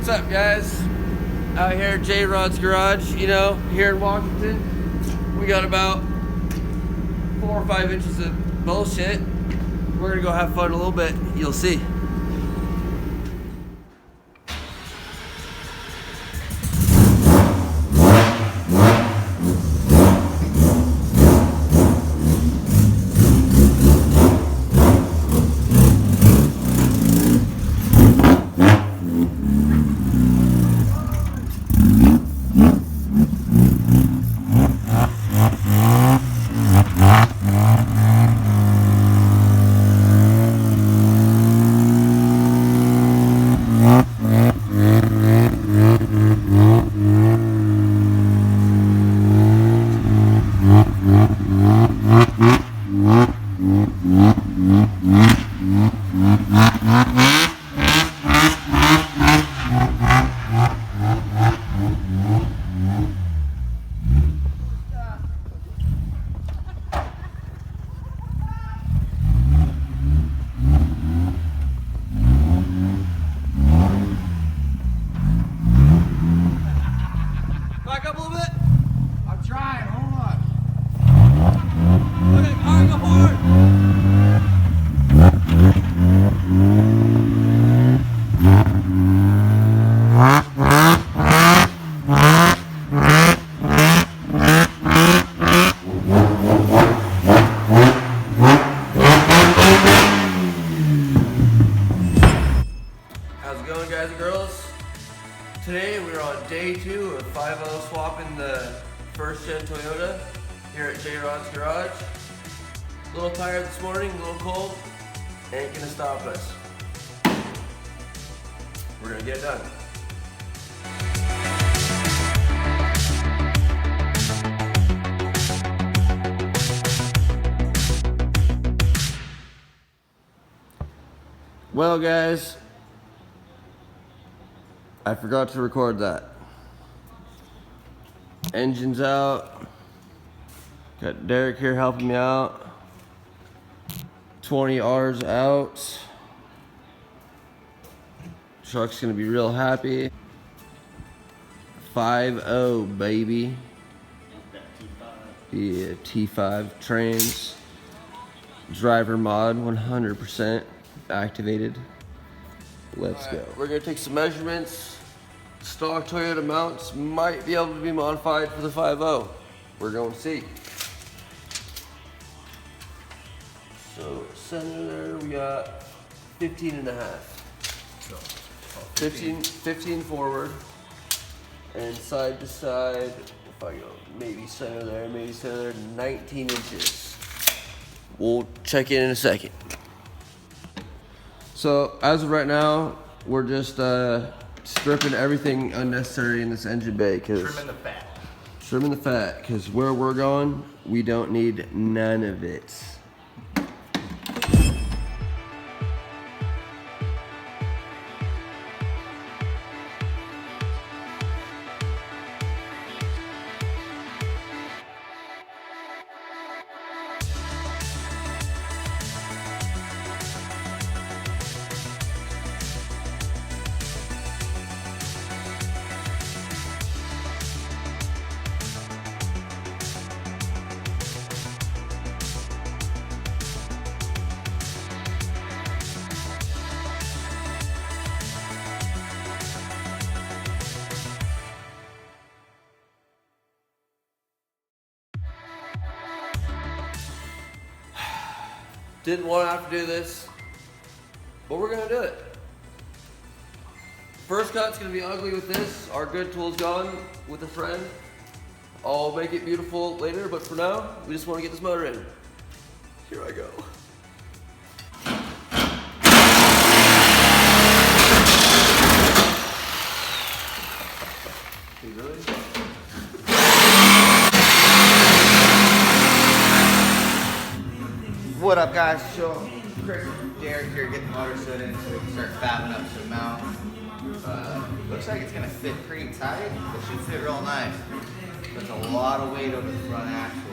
What's up, guys? Out here at J Rod's Garage, you know, here in Washington. We got about 4 or 5 inches of bullshit. We're gonna go have fun a little bit. You'll see. Back up a little bit. I'm trying, hold on. Okay, all right, go forward. How's it going, guys and girls? Today we're on day 2 of 5.0 swapping the first gen Toyota here at J Rod's Garage. A little tired this morning, a little cold. Ain't gonna stop us. We're gonna get it done. Well, guys, I forgot to record that. Engine's out. Got Derek here helping me out. 20 R's out. Truck's gonna be real happy. 5.0 baby. Yeah, T5 trans. Driver mod 100% activated. Let's go. We're gonna take some measurements. Stock Toyota mounts might be able to be modified for the 5.0. We're going to see. So center there, we got 15 and a half. So, 15 forward. And side to side, if I go maybe center there, 19 inches. We'll check in a second. So as of right now, we're just stripping everything unnecessary in this engine bay. trimming the fat. Trimming the fat, because where we're going, we don't need none of it. Didn't want to have to do this, but we're gonna do it. First cut's gonna be ugly with this. Our good tool's gone with a friend. I'll make it beautiful later, but for now, we just want to get this motor in. Here I go. Really? What up, guys? So, Chris and Derek here getting the motor set in so we can start fabbing up some mount. Looks like it's gonna fit pretty tight. It should fit real nice. That's a lot of weight over the front axle.